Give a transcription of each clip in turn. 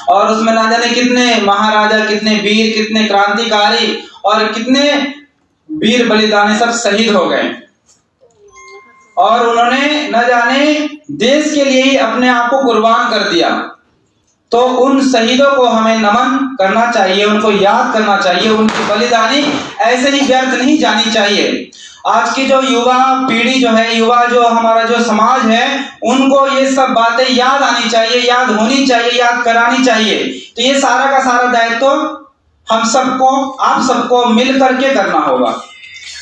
और उसमें ना जाने कितने महाराजा, कितने वीर, कितने क्रांतिकारी और कितने वीर बलिदानी सब शहीद हो गए। और उन्होंने न जाने देश के लिए ही अपने आप को कुर्बान कर दिया। तो उन शहीदों को हमें नमन करना चाहिए, उनको याद करना चाहिए, उनकी बलिदानी ऐसे ही व्यर्थ नहीं जानी चाहिए। आज की जो युवा पीढ़ी जो है, युवा जो हमारा जो समाज है, उनको ये सब बातें याद आनी चाहिए, याद होनी चाहिए, याद करानी चाहिए। तो ये सारा का सारा दायित्व तो हम सबको, आप सबको मिल करके करना होगा।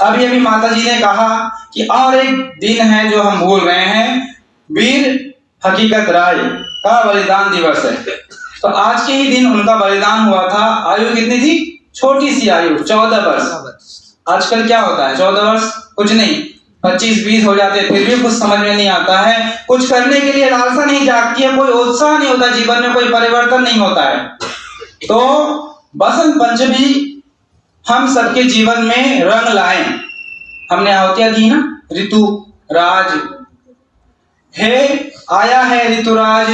अभी अभी माता जी ने कहा कि और एक दिन है जो हम भूल रहे हैं, वीर हकीकत राय का बलिदान दिवस है। तो आज के ही दिन उनका बलिदान हुआ था। आयु कितनी थी? छोटी सी आयु, 14 वर्ष। आजकल क्या होता है, 14 वर्ष कुछ नहीं, 25-20 हो जाते, फिर भी कुछ समझ में नहीं आता है, कुछ करने के लिए लालसा नहीं जागती है, कोई उत्साह नहीं होता, जीवन में कोई परिवर्तन नहीं होता है। तो बसंत पंचमी हम सबके जीवन में रंग लाएं। हमने आहुतियां दी ना, ऋतु राज है, आया है ऋतुराज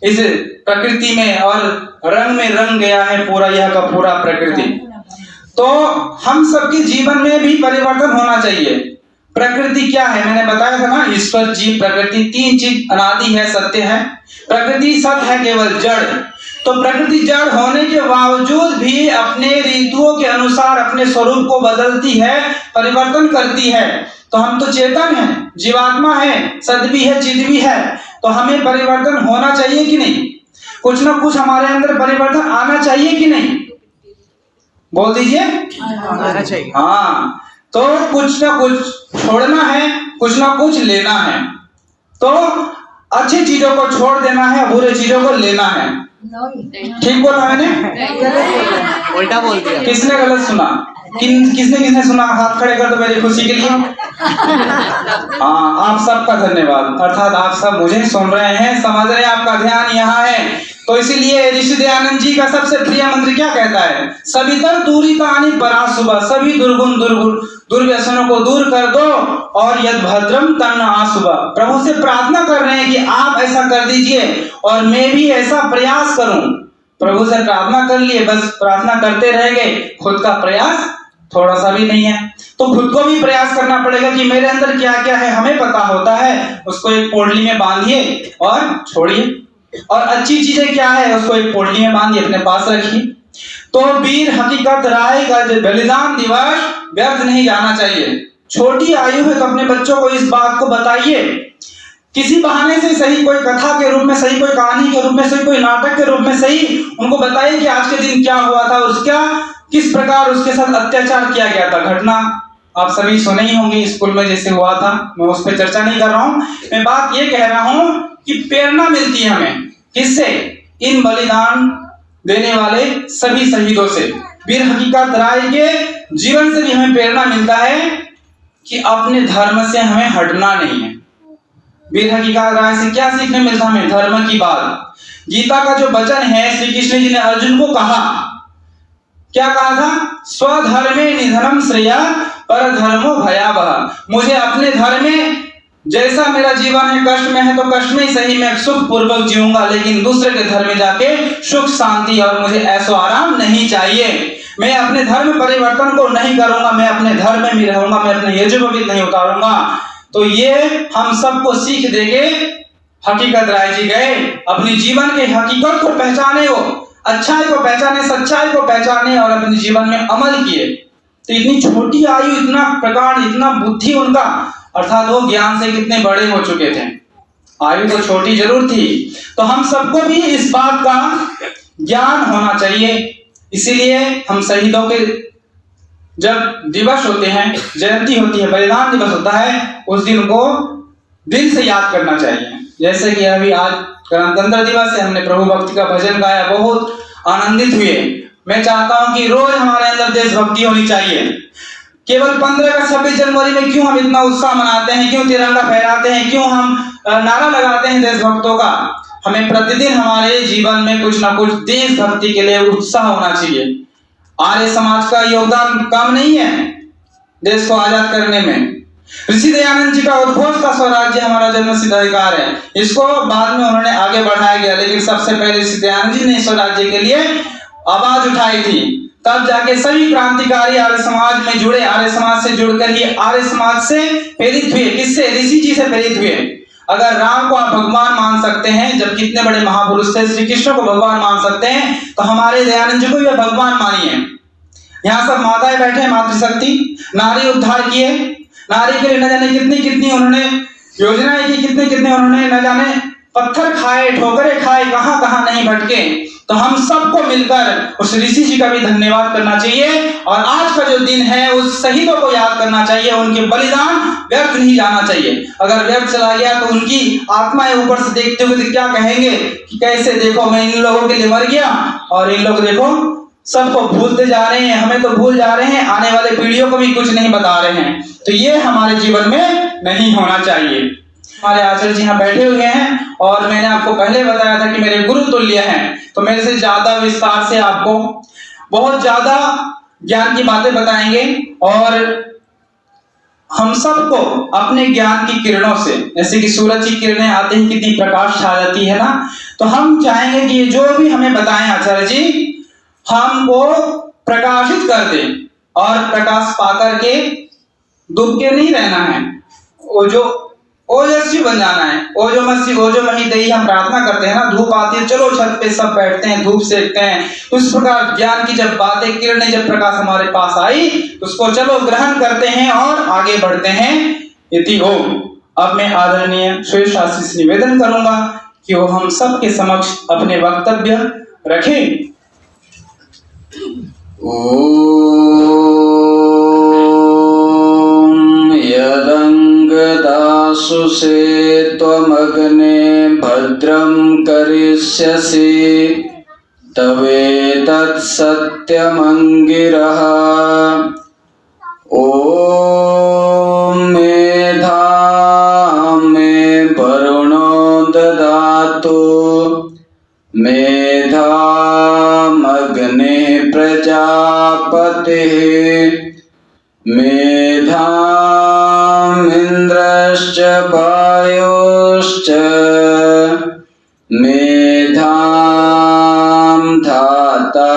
इस प्रकृति में और रंग में रंग गया है पूरा यह का पूरा प्रकृति। तो हम सबके जीवन में भी परिवर्तन होना चाहिए। प्रकृति क्या है, मैंने बताया था ना, ईश्वर, जीव, प्रकृति, तीन चीज अनादि है, सत्य है। प्रकृति सत्य है, केवल जड़। तो प्रकृति जड़ होने के बावजूद भी अपने ऋतुओं के अनुसार अपने स्वरूप को बदलती है, परिवर्तन करती है। तो हम तो चेतन हैं, जीवात्मा है, सद भी है, चिद भी है। तो हमें परिवर्तन होना चाहिए कि नहीं? कुछ ना कुछ हमारे अंदर परिवर्तन आना चाहिए कि नहीं? बोल दीजिए, आना चाहिए। हाँ, तो कुछ ना कुछ छोड़ना है, कुछ ना कुछ लेना है। तो अच्छी चीजों को छोड़ देना है, बुरी चीजों को लेना है। ठीक बोला मैंने? उल्टा बोल दिया। किसने गलत सुना? किसने सुना? हाथ खड़े कर दो मेरी खुशी के लिए। हाँ, आप सबका धन्यवाद। अर्थात आप सब मुझे सुन रहे हैं, समझ रहे हैं, आपका ध्यान यहाँ है। तो इसीलिए ऋषि दयानंद जी का सबसे प्रिय मंत्र क्या कहता है? सवितर दूरी तानि परासुभ, सभी दुर्गुण दुर्व्यसनों को दूर कर दो और यद भद्रम तन्न आसुभ। प्रभु से प्रार्थना कर रहे हैं कि आप ऐसा कर दीजिए और मैं भी ऐसा प्रयास करूं। प्रभु से प्रार्थना कर लिए, बस प्रार्थना करते रह गए, खुद का प्रयास थोड़ा सा भी नहीं है। तो खुद को भी प्रयास करना पड़ेगा कि मेरे अंदर क्या क्या है, हमें पता होता है, उसको एक पोटली में बांधिए और छोड़िए। और अच्छी चीजें क्या है, उसको एक पोटली में बांधिए, अपने पास रखिए। तो वीर हकीकत राय का बलिदान दिवस व्यर्थ नहीं जाना चाहिए। छोटी आयु है तो अपने बच्चों को इस बात को बताइए, किसी बहाने से सही, कोई कथा के रूप में सही, कोई कहानी के रूप में सही, कोई नाटक के रूप में सही, उनको बताइए कि आज के दिन क्या हुआ था, उसका किस प्रकार उसके साथ अत्याचार किया गया था। घटना आप सभी सुने ही होंगे, स्कूल में जैसे हुआ था, मैं उस पर चर्चा नहीं कर रहा हूं। मैं बात ये कह रहा हूं कि प्रेरणा मिलती है हमें, किससे? इन बलिदान देने वाले सभी शहीदों से। वीर हकीकत राय के जीवन से भी हमें प्रेरणा मिलता है कि अपने धर्म से हमें हटना नहीं है। वीर हकीकत राय से क्या सीखने मिलता हमें? धर्म की बात। गीता का जो वचन है, श्री कृष्ण जी ने अर्जुन को कहा, क्या कहा था? स्वधर्मे निधनम श्रेया पर धर्मो भयावह। मुझे अपने धर्म में, जैसा मेरा जीवन है कष्ट में है तो कष्ट में ही सही, मैं सुख पूर्वक जीऊंगा, लेकिन दूसरे के धर्म में जाके सुख शांति और मुझे ऐसो आराम नहीं चाहिए। मैं अपने धर्म परिवर्तन को नहीं करूंगा, मैं अपने धर्म में भी रहूंगा, मैं अपने यजुर्वेद नहीं उतारूंगा। तो ये हम सबको सीख देके हकीकत राय जी गए, अपने जीवन के हकीकत को पहचाने, वो अच्छाई को पहचाने, सच्चाई को पहचाने और अपने जीवन में अमल किए। तो इतनी छोटी आयु, इतना प्रकार, इतना बुद्धि उनका, अर्थात वो ज्ञान से कितने बड़े हो चुके थे। आयु तो छोटी जरूर थी। तो हम सबको भी इस बात का ज्ञान होना चाहिए। इसीलिए हम शहीदों के जब दिवस होते हैं, जयंती होती है, बलिदान दिवस होता है, उस दिन को दिल से याद करना चाहिए। जैसे कि अभी आज गणतंत्र दिवस है, हमने प्रभु भक्ति का भजन गाया, बहुत आनंदित हुए। मैं चाहता हूं कि रोज हमारे अंदर देशभक्ति होनी चाहिए। केवल 15 का 26 जनवरी में क्यों हम इतना उत्साह मनाते हैं, क्यों तिरंगा फहराते हैं, क्यों हम नारा लगाते हैं देशभक्तों का? हमें प्रतिदिन हमारे जीवन में कुछ ना कुछ देशभक्ति के लिए उत्साह होना चाहिए। आर्य समाज का योगदान कम नहीं है देश को आजाद करने में। ऋषि दयानंद जी का उद्घोष का स्वराज्य हमारा जन्मसिद्ध अधिकार है, इसको बाद में उन्होंने आगे बढ़ाया गया, लेकिन सबसे पहले ऋषि दयानंद जी ने स्वराज्य के लिए आवाज उठाई थी। तब जाके सभी क्रांतिकारी आर्य समाज में जुड़े, आर्य समाज से जुड़कर ही आर्य समाज से प्रेरित हुए। किससे? ऋषि जी से प्रेरित हुए। अगर राम को आप भगवान मान सकते हैं, जब कितने बड़े महापुरुष थे, श्री कृष्ण को भगवान मान सकते हैं, तो हमारे दयानंद जी को भी भगवान मानिए। यहाँ सब माताएं बैठे हैं, मातृशक्ति, नारी उद्धार किए, नारी के लिए न जाने कितनी कितनी उन्होंने योजनाएं की, कितने कितने उन्होंने न जाने पत्थर खाए, ठोकरे खाए, कहां कहां नहीं भटके। तो हम सबको मिलकर उस ऋषि जी का भी धन्यवाद करना चाहिए, और आज का जो दिन है उस शहीदों को याद करना चाहिए। उनके बलिदान व्यर्थ नहीं जाना चाहिए। अगर व्यर्थ चला गया तो उनकी आत्माएं ऊपर से देखते हुए क्या कहेंगे कि कैसे देखो मैं इन लोगों के लिए मर गया, और इन लोग देखो सबको भूलते जा रहे हैं, हमें तो भूल जा रहे हैं, आने वाले पीढ़ियों को भी कुछ नहीं बता रहे हैं। तो ये हमारे जीवन में नहीं होना चाहिए। हमारे आचार्य जी यहाँ बैठे हुए हैं, और मैंने आपको पहले बताया था कि मेरे गुरु तुल्य हैं, तो मेरे से ज्यादा विस्तार से आपको बहुत ज्यादा ज्ञान की बातें बताएंगे, और हम सबको अपने ज्ञान की किरणों से, जैसे कि सूरज की किरणें आते ही कितनी प्रकाश छा जाती है ना, तो हम चाहेंगे कि ये जो भी हमें बताएं आचार्य जी, हमको प्रकाशित कर दे, और प्रकाश पाकर के दुख के नहीं रहना है, वो जो ओजस्वी बन जाना है। ओजोमसी ओजोमहि देहि हम प्रार्थना करते हैं ना, धूप आती है, चलो छत पे सब बैठते हैं, धूप सेकते हैं। तो इस प्रकार ज्ञान की जब बातें, किरणें, जब प्रकाश हमारे पास आई, तो उसको चलो ग्रहण करते हैं और आगे बढ़ते हैं। इति ओम। अब मैं आदरणीय सुरेश शास्त्री से निवेदन करूंगा कि वो हम सबके समक्ष अपने वक्तव्य रखें। यदंगदासु से त्वमग्ने भद्रं करिष्यसि तवेतत् सत्यमंगिरः। ओम मेधा मे वरुणो ददातु मेधामग्ने प्रजापतिः मेधामिन्द्रश्च वायुश्च मेधां धाता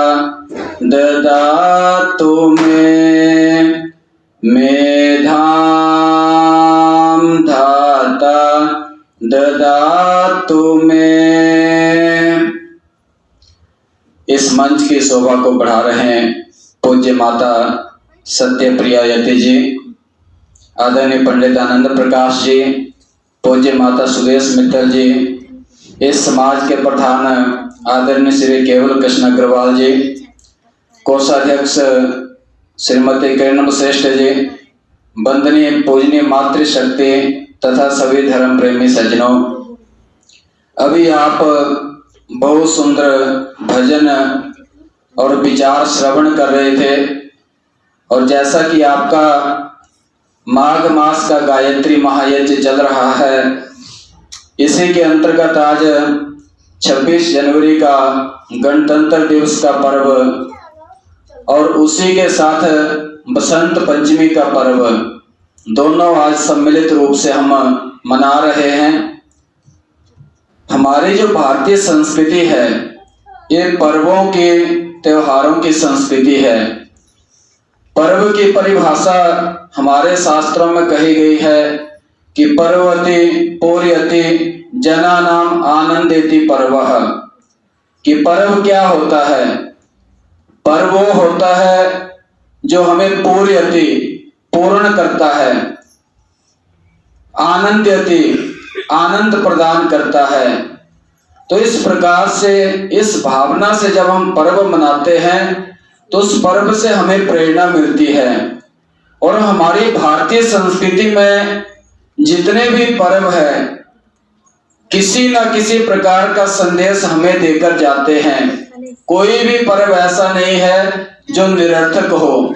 ददातु मे मेधां धाता ददातु मे। इस मंच की शोभा को बढ़ा रहे हैं पूज्य माता सत्यप्रिया यति जी, आदरणीय पंडित आनंद प्रकाश जी, पूज्य माता सुदेश मित्तल जी, इस समाज के प्रधान आदरणीय श्री केवल कृष्ण अग्रवाल जी, कोषाध्यक्ष श्रीमती किरण श्रेष्ठ जी, वंदनीय पूजनीय मातृशक्ति तथा सभी धर्म प्रेमी सज्जनों, अभी आप बहुत सुंदर भजन और विचार श्रवण कर रहे थे, और जैसा कि आपका माघ मास का गायत्री महायज्ञ चल रहा है, इसी के अंतर्गत आज 26 जनवरी का गणतंत्र दिवस का पर्व और उसी के साथ बसंत पंचमी का पर्व, दोनों आज सम्मिलित रूप से हम मना रहे हैं। हमारी जो भारतीय संस्कृति है, ये पर्वों की, त्योहारों की संस्कृति है। पर्व की परिभाषा हमारे शास्त्रों में कही गई है कि पर्वति पूर्यति जनानाम आनंदेति पर्वः, कि पर्व क्या होता है? पर्व वो होता है जो हमें पूर्यति, पूर्ण करता है, आनंदयति, आनंद प्रदान करता है। तो इस प्रकार से, इस भावना से जब हम पर्व मनाते हैं तो उस पर्व से हमें प्रेरणा मिलती है। और हमारी भारतीय संस्कृति में जितने भी पर्व है, किसी न किसी प्रकार का संदेश हमें देकर जाते हैं। कोई भी पर्व ऐसा नहीं है जो निरर्थक हो।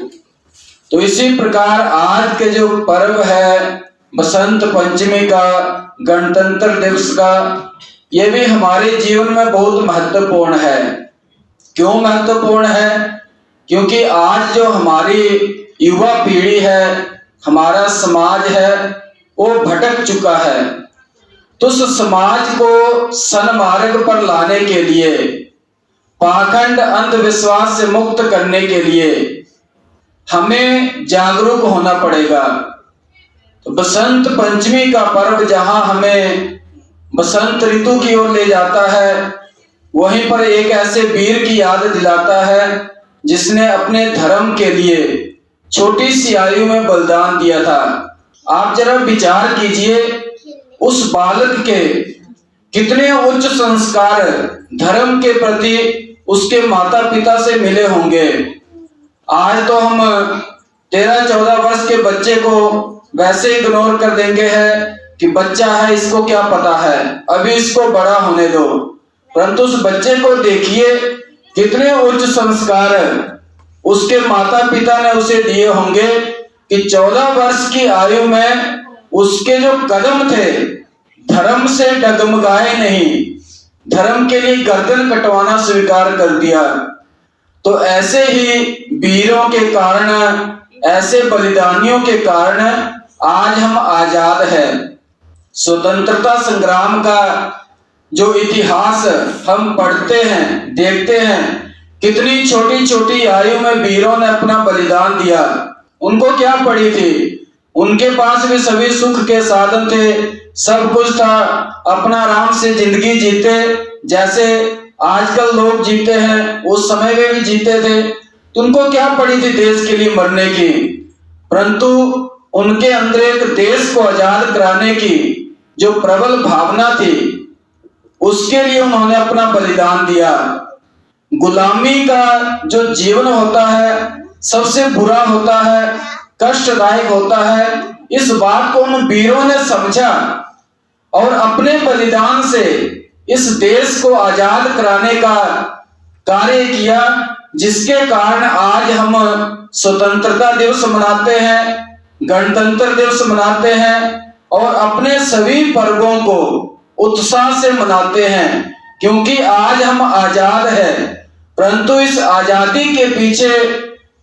तो इसी प्रकार आज के जो पर्व है बसंत पंचमी का, गणतंत्र दिवस का, ये भी हमारे जीवन में बहुत महत्वपूर्ण है। क्यों महत्वपूर्ण है? क्योंकि आज जो हमारी युवा पीढ़ी है हमारा समाज है वो भटक चुका है। तो उस समाज को सन्मार्ग पर लाने के लिए, पाखंड अंधविश्वास से मुक्त करने के लिए हमें जागरूक होना पड़ेगा। तो बसंत पंचमी का पर्व जहां हमें बसंत ऋतु की ओर ले जाता है, वहीं पर एक ऐसे वीर की याद दिलाता है जिसने अपने धर्म के लिए छोटी सी आयु में बलिदान दिया था। आप जरा विचार कीजिए, उस बालक के कितने उच्च संस्कार धर्म के प्रति उसके माता पिता से मिले होंगे। आज तो हम 13-14 वर्ष के बच्चे को वैसे इग्नोर कर देंगे है कि बच्चा है, इसको क्या पता है, अभी इसको बड़ा होने दो। परंतु उस बच्चे को देखिए, कितने उच्च संस्कार उसके माता पिता ने उसे दिए होंगे कि 14 वर्ष की आयु में उसके जो कदम थे धर्म से डगमगाए नहीं, धर्म के लिए गर्दन कटवाना स्वीकार कर दिया। तो ऐसे ही वीरों के कारण, ऐसे बलिदानियों के कारण आज हम आजाद हैं। स्वतंत्रता संग्राम का जो इतिहास हम पढ़ते हैं, देखते हैं, कितनी छोटी छोटी आयु में वीरों ने अपना बलिदान दिया। उनको क्या पड़ी थी, उनके पास भी सभी सुख के साधन थे, सब कुछ था, अपना आराम से जिंदगी जीते जैसे आजकल लोग जीते हैं, उस समय में भी जीते थे। तो उनको क्या पड़ी थी देश के लिए मरने की, परंतु उनके अंदर एक देश को आजाद कराने की जो प्रबल भावना थी, उसके लिए उन्होंने अपना बलिदान दिया। गुलामी का जो जीवन होता है सबसे बुरा होता है, कष्टदायक होता है। इस बात को उन वीरों ने समझा और अपने बलिदान से इस देश को आजाद कराने का कार्य किया, जिसके कारण आज हम स्वतंत्रता दिवस मनाते हैं, गणतंत्र दिवस मनाते हैं और अपने सभी पर्वों को उत्साह से मनाते हैं, क्योंकि आज हम आजाद हैं। परंतु इस आजादी के पीछे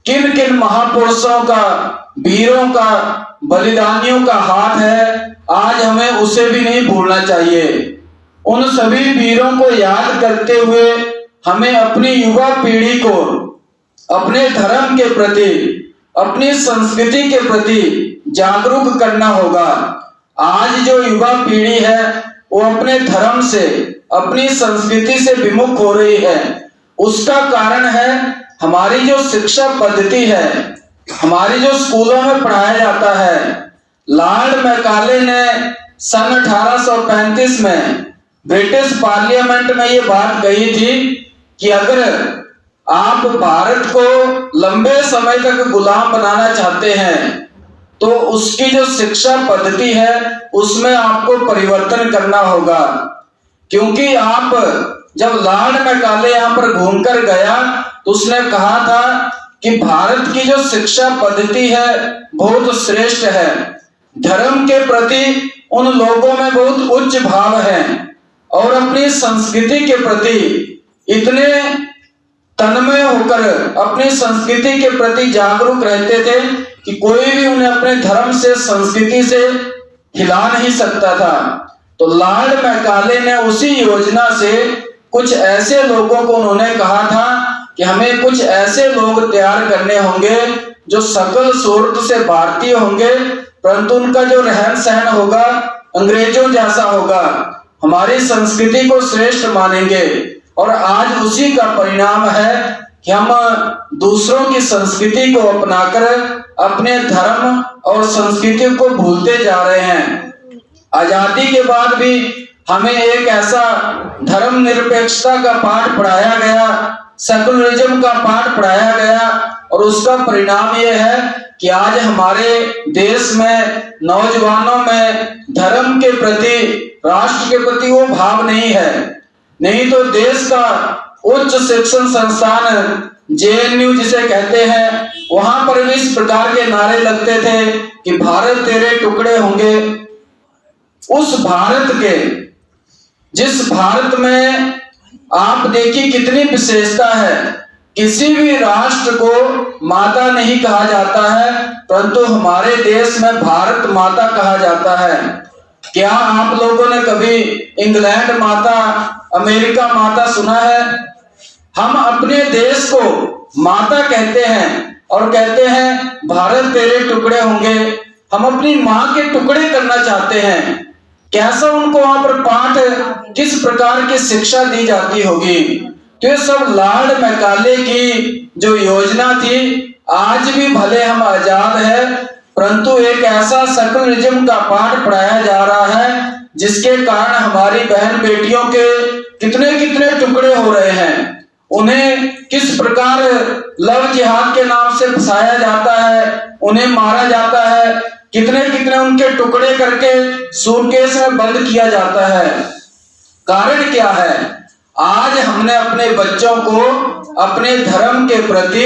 किन किन महापुरुषों का, वीरों का, बलिदानियों का हाथ है, आज हमें उसे भी नहीं भूलना चाहिए। उन सभी वीरों को याद करते हुए हमें अपनी युवा पीढ़ी को अपने धर्म के प्रति, अपनी संस्कृति के प्रति जागरूक करना होगा। आज जो युवा पीढ़ी है वो अपने धर्म से, अपनी संस्कृति से विमुख हो रही है। उसका कारण है हमारी जो शिक्षा पद्धति है, हमारी जो स्कूलों में पढ़ाया जाता है। लॉर्ड मैकाले ने सन 1835 में ब्रिटिश पार्लियामेंट में ये बात कही थी कि अगर आप भारत को लंबे समय तक गुलाम बनाना चाहते हैं तो उसकी जो शिक्षा पद्धति है उसमें आपको परिवर्तन करना होगा। क्योंकि आप जब लॉर्ड मैकाले यहाँ पर घूमकर गया तो उसने कहा था कि भारत की जो शिक्षा पद्धति है बहुत श्रेष्ठ है, धर्म के प्रति उन लोगों में बहुत उच्च भाव है और अपनी संस्कृति के प्रति इतने तन्मय होकर अपनी संस्कृति के प्रति जागरूक रहते थे कि कोई भी उन्हें अपने धर्म से, संस्कृति से हिला नहीं सकता था। तो लॉर्ड मैकाले ने उसी योजना से कुछ ऐसे लोगों को उन्होंने कहा था कि हमें कुछ ऐसे लोग तैयार करने होंगे जो सकल सूरत से भारतीय होंगे, परंतु उनका जो रहन सहन होगा अंग्रेजों जैसा होगा, हमारी संस्कृति को श्रेष्ठ मानेंगे। और आज उसी का परिणाम है कि हम दूसरों की संस्कृति को अपनाकर अपने धर्म और संस्कृति को भूलते जा रहे हैं। आजादी के बाद भी हमें एक ऐसा धर्म निरपेक्षता का पाठ पढ़ाया गया, सेकुलरिज्म का पाठ पढ़ाया गया, और उसका परिणाम यह है कि आज हमारे देश में नौजवानों में धर्म के प्रति, राष्ट्र के प्रति वो भाव नहीं है। नहीं तो देश का उच्च शिक्षण संस्थान JNU जिसे कहते हैं, वहां पर भी इस प्रकार के नारे लगते थे कि भारत तेरे टुकड़े होंगे। उस भारत के, जिस भारत में आप देखिए कितनी विशेषता है, किसी भी राष्ट्र को माता नहीं कहा जाता है, परंतु हमारे देश में भारत माता कहा जाता है। क्या आप लोगों ने कभी इंग्लैंड माता, अमेरिका माता सुना है? हम अपने देश को माता कहते हैं और कहते हैं भारत तेरे टुकड़े होंगे। हम अपनी माँ के टुकड़े करना चाहते हैं। कैसा उनको वहां पर पाठ, किस प्रकार की शिक्षा दी जाती होगी? तो ये सब लॉर्ड मैकाले की जो योजना थी, आज भी भले हम आजाद है, परंतु एक ऐसा सेकुलरिज्म का पाठ पढ़ाया जा रहा है जिसके कारण हमारी बहन बेटियों के कितने कितने टुकड़े हो रहे हैं। उन्हें किस प्रकार लव जिहाद के नाम से फंसाया जाता है, उन्हें मारा जाता है, कितने कितने उनके टुकड़े करके सूटकेस में बंद किया जाता है। कारण क्या है? आज हमने अपने बच्चों को अपने धर्म के प्रति,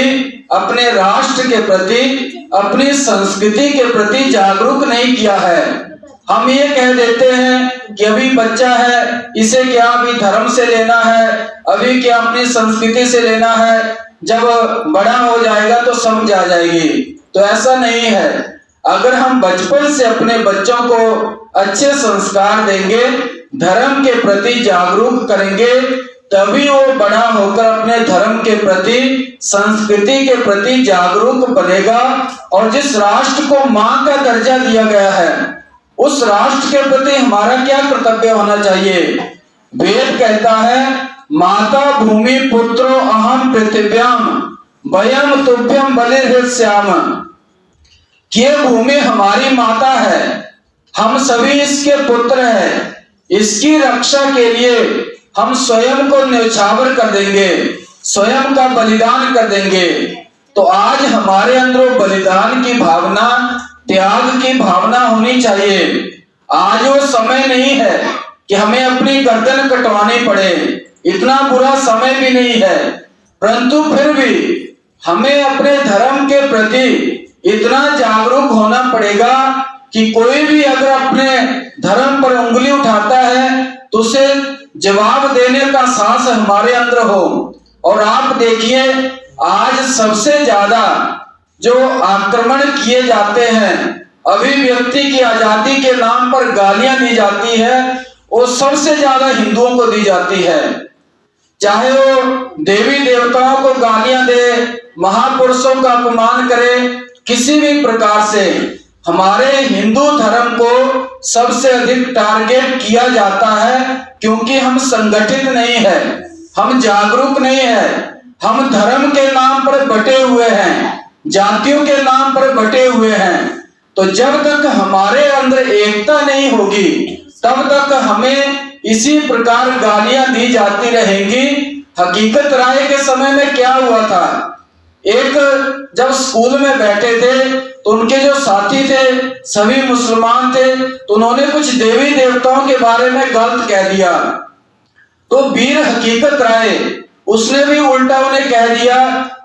अपने राष्ट्र के प्रति, अपनी संस्कृति के प्रति जागरूक नहीं किया है। हम ये कह देते हैं कि अभी बच्चा है, इसे क्या अभी धर्म से लेना है, अभी क्या अपनी संस्कृति से लेना है, जब बड़ा हो जाएगा तो समझ आ जाएगी। तो ऐसा नहीं है। अगर हम बचपन से अपने बच्चों को अच्छे संस्कार देंगे, धर्म के प्रति जागरूक करेंगे, तभी वो बड़ा होकर अपने धर्म के प्रति, संस्कृति के प्रति जागरूक बनेगा। और जिस राष्ट्र को मां का दर्जा दिया गया है, उस राष्ट्र के प्रति हमारा क्या कर्तव्य होना चाहिए? वेद कहता है माता भूमि पुत्रो अहम पृथिव्याम वयम तुभ्यम बलिर्हृष्याम। ये भूमि हमारी माता है, हम सभी इसके पुत्र हैं। इसकी रक्षा के लिए हम स्वयं को न्यौछावर कर देंगे, स्वयं का बलिदान कर देंगे। तो आज हमारे अंदर बलिदान की भावना, त्याग की भावना होनी चाहिए। आज वो समय नहीं है कि हमें अपनी गर्दन कटवानी पड़े, इतना बुरा समय भी नहीं है, परंतु फिर भी हमें अपने धर्म के प्रति इतना जागरूक होना पड़ेगा कि कोई भी अगर अपने धर्म पर उंगली उठाता है तो उसे जवाब देने का साहस हमारे अंदर हो। और आप देखिए आज सबसे ज्यादा जो आक्रमण किए जाते हैं, अभिव्यक्ति की आजादी के नाम पर गालियां दी जाती है, वो सबसे ज्यादा हिंदुओं को दी जाती है। चाहे वो देवी देवताओं को गालियां दे, महापुरुषों का अपमान करे, किसी भी प्रकार से हमारे हिंदू धर्म को सबसे अधिक टारगेट किया जाता है, क्योंकि हम संगठित नहीं है, हम जागरूक नहीं है, हम धर्म के नाम पर बटे हुए हैं, जातियों के नाम पर बटे हुए हैं। तो जब तक हमारे अंदर एकता नहीं होगी, तब तक हमें इसी प्रकार गालियां दी जाती रहेंगी। हकीकत राय के समय में क्या हुआ था, एक जब स्कूल में बैठे थे तो उनके जो साथी थे सभी मुसलमान थे, तो उन्होंने कुछ देवी देवताओं के बारे में गलत कह दिया। तो वीर हकीकत राय उसने भी उल्टा उन्हें कह दिया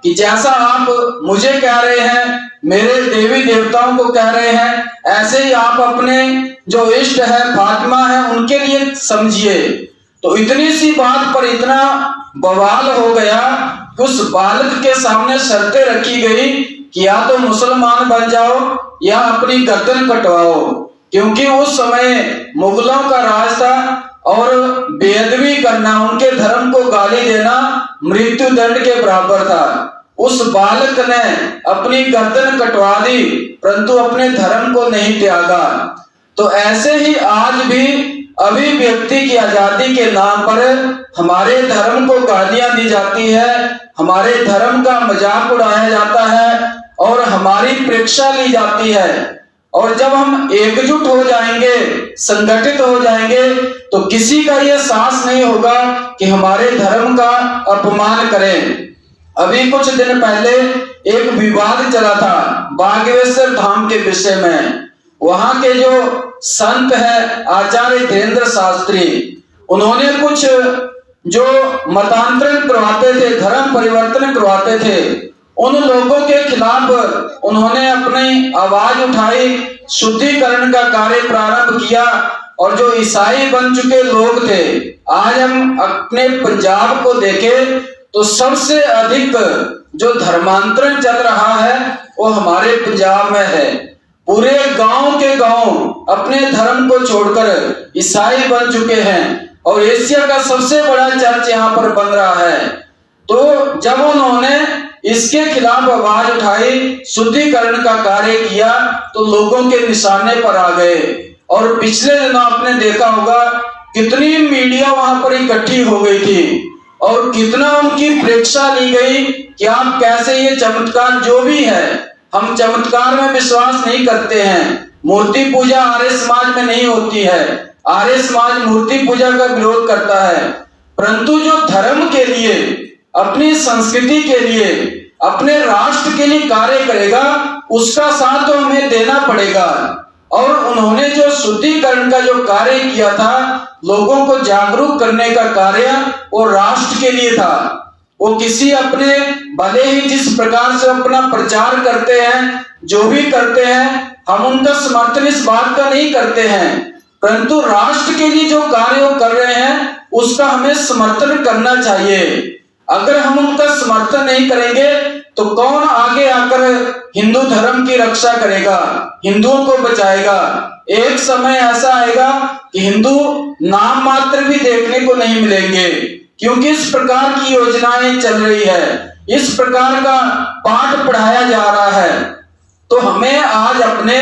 कि जैसा आप मुझे कह रहे हैं, मेरे देवी देवताओं को कह रहे हैं, ऐसे ही आप अपने जो इष्ट है फातिमा है उनके लिए समझिए। तो इतनी सी बात पर इतना बवाल हो गया कि उस बालक के सामने शर्तें रखी गई कि या तो मुसलमान बन जाओ या अपनी गर्दन कटवाओ, क्योंकि उस समय मुगलों का राज था और बेअदबी करना, उनके धर्म को गाली देना मृत्यु दंड के बराबर था। उस बालक ने अपनी गर्दन कटवा दी, परंतु अपने धर्म को नहीं त्यागा। तो ऐसे ही आज भी अभिव्यक्ति की आजादी के नाम पर हमारे धर्म को गालियां दी जाती है, हमारे धर्म का मजाक उड़ाया जाता है और हमारी परीक्षा ली जाती है। और जब हम एकजुट हो जाएंगे, संगठित हो जाएंगे, तो किसी का यह साहस नहीं होगा कि हमारे धर्म का अपमान करें। अभी कुछ दिन पहले एक विवाद चला था बागेश्वर धाम के विषय में। वहां के जो संत है आचार्य धीरेन्द्र शास्त्री, उन्होंने कुछ जो मतांतरण करवाते थे, धर्म परिवर्तन करवाते थे, उन लोगों के खिलाफ उन्होंने अपनी आवाज उठाई, शुद्धिकरण का कार्य प्रारंभ किया। और जो ईसाई बन चुके लोग थे, आज हम अपने पंजाब को देखें तो सबसे अधिक जो धर्मांतरण चल रहा है वो हमारे पंजाब में है। पूरे गांव के गांव अपने धर्म को छोड़कर ईसाई बन चुके हैं और एशिया का सबसे बड़ा चर्च यहाँ पर बन रहा है। तो जब उन्होंने इसके खिलाफ आवाज उठाई, शुद्धिकरण का कार्य किया, तो लोगों के निशाने पर आ गए। और पिछले दिनों आपने देखा होगा कितनी मीडिया वहां पर इकट्ठी हो गई थी और कितना उनकी परीक्षा ली गई कि आप कैसे ये चमत्कार, जो भी है, हम चमत्कार में विश्वास नहीं करते हैं। मूर्ति पूजा आर्य समाज में नहीं होती है, आर्य समाज मूर्ति पूजा का विरोध करता है। परंतु जो धर्म के लिए, अपनी संस्कृति के लिए, अपने राष्ट्र के लिए कार्य करेगा, उसका साथ तो हमें देना पड़ेगा। और उन्होंने जो शुद्धिकरण का जो कार्य किया था, लोगों को जागरूक करने का कार्य, वो राष्ट्र के लिए था। वो किसी अपने, भले ही जिस प्रकार से अपना प्रचार करते हैं, जो भी करते हैं, हम उनका समर्थन इस बात का नहीं करते हैं, परंतु राष्ट्र के लिए जो कार्य वो कर रहे हैं उसका हमें समर्थन करना चाहिए। अगर हम उनका समर्थन नहीं करेंगे तो कौन आगे आकर हिंदू धर्म की रक्षा करेगा, हिंदुओं को बचाएगा। एक समय ऐसा आएगा कि हिंदू नाम मात्र भी देखने को नहीं मिलेंगे, क्योंकि इस प्रकार की योजनाएं चल रही है, इस प्रकार का पाठ पढ़ाया जा रहा है। तो हमें आज अपने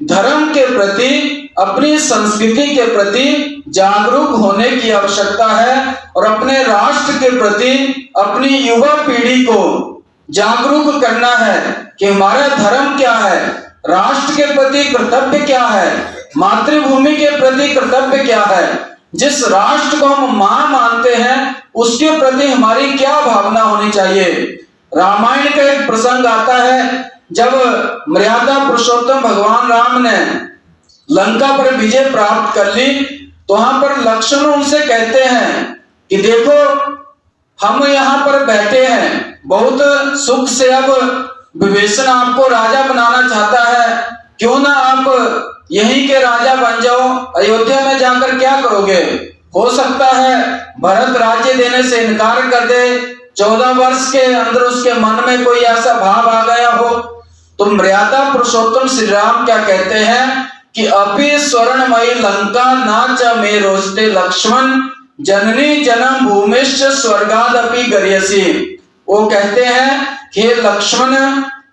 धर्म के प्रति, अपनी संस्कृति के प्रति जागरूक होने की आवश्यकता है और अपने राष्ट्र के प्रति, अपनी युवा पीढ़ी को जागरूक करना है कि हमारा धर्म क्या है, राष्ट्र के प्रति कर्तव्य क्या है, मातृभूमि के प्रति कर्तव्य क्या है, जिस राष्ट्र को हम मां मानते हैं उसके प्रति हमारी क्या भावना होनी चाहिए। रामायण का एक प्रसंग आता है, जब मर्यादा पुरुषोत्तम भगवान राम ने लंका पर विजय प्राप्त कर ली, तो वहां पर लक्ष्मण उनसे कहते हैं कि देखो हम यहाँ पर बैठे हैं, बहुत सुख से, अब विभीषण आपको राजा बनाना चाहता है, क्यों ना आप यहीं के राजा बन जाओ, अयोध्या में जाकर क्या करोगे, हो सकता है भरत राज्य देने से इनकार कर दे, 14 वर्ष के अंदर उसके मन में कोई ऐसा भाव आ गया हो। तो मर्यादा पुरुषोत्तम श्री राम क्या कहते हैं कि अपि स्वर्णमयी लंका ना च मे रोचते लक्ष्मण, जननी जन्म भूमिश्च स्वर्गादपि गर्यसि। वो कहते हैं कि लक्ष्मण,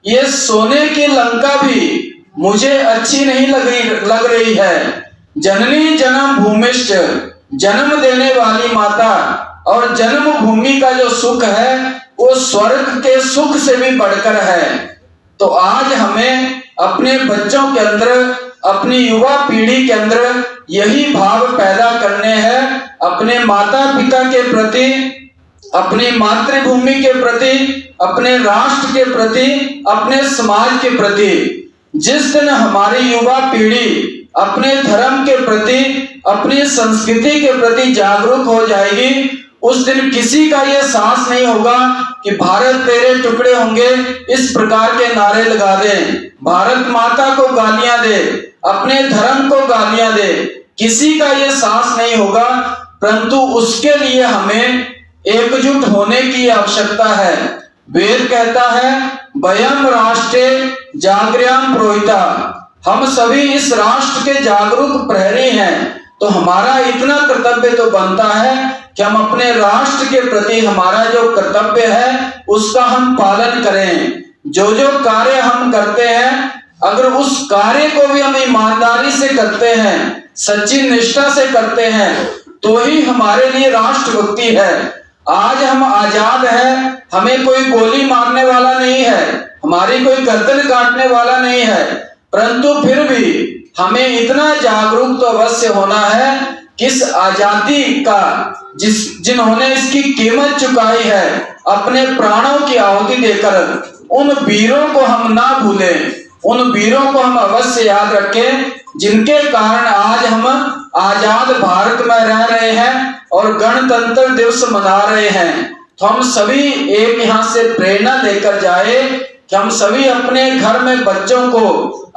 ये सोने की लंका भी मुझे अच्छी नहीं लग रही है। जननी जन्म भूमिश्च, जन्म देने वाली माता, और जन्म भूमि का जो सुख है वो स्वर्ग के सुख से भी बढ़कर है। तो आज हमें अपने बच्चों के अंदर, अपनी युवा पीढ़ी के अंदर यही भाव पैदा करने हैं, अपने माता पिता के प्रति, अपनी मातृभूमि के प्रति, अपने राष्ट्र के प्रति, अपने समाज के प्रति। जिस दिन हमारी युवा पीढ़ी अपने धर्म के प्रति, अपनी संस्कृति के प्रति जागरूक हो जाएगी, उस दिन किसी का ये साहस नहीं होगा कि भारत तेरे टुकड़े होंगे, इस प्रकार के नारे लगा दे, भारत माता को गालियां दे, अपने धर्म को गालियां दे। किसी का ये साहस नहीं होगा, परंतु उसके लिए हमें एकजुट होने की आवश्यकता है। वेद कहता है वयम राष्ट्रे जागृयाम पुरोहिता, हम सभी इस राष्ट्र के जागरूक प्रहरी हैं। तो हमारा इतना कर्तव्य तो बनता है कि हम अपने राष्ट्र के प्रति हमारा जो कर्तव्य है उसका हम पालन करें। जो जो कार्य हम करते हैं, अगर उस कार्य को भी हम ईमानदारी से करते हैं, सच्ची निष्ठा से करते हैं, तो ही हमारे लिए राष्ट्रभक्ति है। आज हम आजाद हैं, हमें कोई गोली मारने वाला नहीं है, हमारी कोई गर्दन काटने वाला नहीं है, परंतु फिर भी हमें इतना जागरूक तो अवश्य होना है कि इस आजादी का जिन्होंने इसकी कीमत चुकाई है, अपने प्राणों की आहुति देकर, उन वीरों को हम ना भूलें, उन वीरों को हम अवश्य याद रखें, जिनके कारण आज हम आजाद भारत में रह रहे हैं और गणतंत्र दिवस मना रहे हैं। तो हम सभी एक यहाँ से प्रेरणा लेकर जाए कि हम सभी अपने घर में बच्चों को,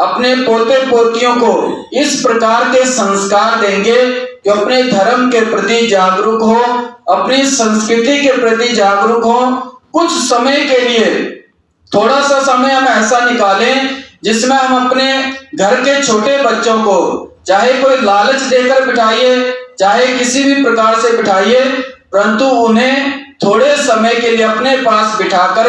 अपने पोते पोतियों को इस प्रकार के संस्कार देंगे कि अपने धर्म के प्रति जागरूक हो, अपनी संस्कृति के प्रति जागरूक हो। कुछ समय के लिए थोड़ा सा समय हम ऐसा निकालें जिसमें हम अपने घर के छोटे बच्चों को चाहे कोई लालच देकर बिठाइए, चाहे किसी भी प्रकार से बिठाइए, परंतु उन्हें थोड़े समय के लिए अपने पास बिठाकर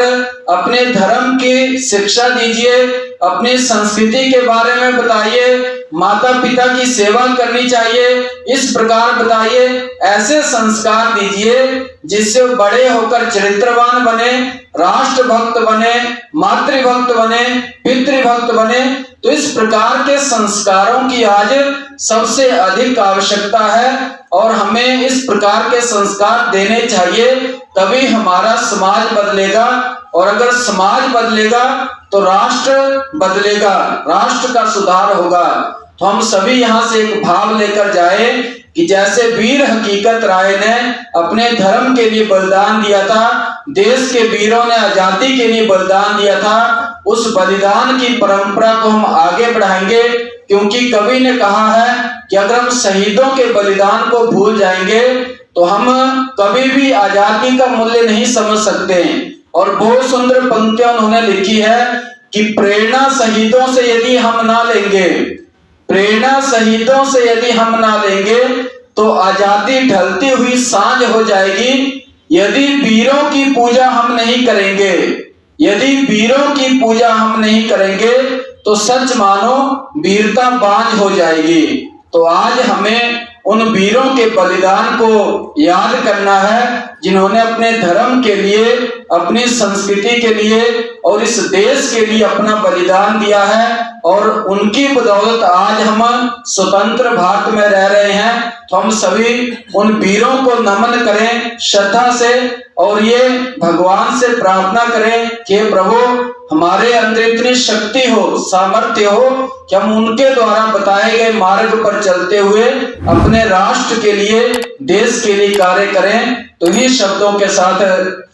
अपने धर्म की शिक्षा दीजिए, अपनी संस्कृति के बारे में बताइए, माता पिता की सेवा करनी चाहिए इस प्रकार बताइए, ऐसे संस्कार दीजिए जिससे बड़े होकर चरित्रवान बने, राष्ट्रभक्त बने, मातृभक्त बने, पितृभक्त बने। तो इस प्रकार के संस्कारों की आज सबसे अधिक आवश्यकता है और हमें इस प्रकार के संस्कार देने चाहिए, तभी हमारा समाज बदलेगा और अगर समाज बदलेगा तो राष्ट्र बदलेगा, राष्ट्र का सुधार होगा। तो हम सभी यहाँ से एक भाव लेकर जाए कि जैसे वीर हकीकत राय ने अपने धर्म के लिए बलिदान दिया था, देश के वीरों ने आजादी के लिए बलिदान दिया था, उस बलिदान की परंपरा को हम आगे बढ़ाएंगे, क्योंकि कवि ने कहा है कि अगर हम शहीदों के बलिदान को भूल जाएंगे तो हम कभी भी आजादी का मूल्य नहीं समझ सकते। और बहुत सुंदर पंक्तियां उन्होंने लिखी है कि प्रेरणा शहीदों से यदि हम ना लेंगे, प्रेरणा शहीदों से यदि हम ना लेंगे तो आजादी ढलती हुई सांझ हो जाएगी। यदि वीरों की पूजा हम नहीं करेंगे, यदि वीरों की पूजा हम नहीं करेंगे तो सच मानो वीरता बांझ हो जाएगी। तो आज हमें उन वीरों के बलिदान को याद करना है जिन्होंने अपने धर्म के लिए, अपनी संस्कृति के लिए और इस देश के लिए अपना बलिदान दिया है और उनकी बदौलत आज हम स्वतंत्र भारत में रह रहे हैं। तो हम सभी उन वीरों को नमन करें श्रद्धा से और ये भगवान से प्रार्थना करें कि प्रभु हमारे अंदर इतनी शक्ति हो, सामर्थ्य हो कि हम उनके द्वारा बताए गए मार्ग पर चलते हुए अपने राष्ट्र के लिए, देश के लिए कार्य करें। तो इन्हीं शब्दों के साथ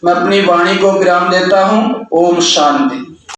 मैं अपनी वाणी को विराम देता हूँ। ओम शांति।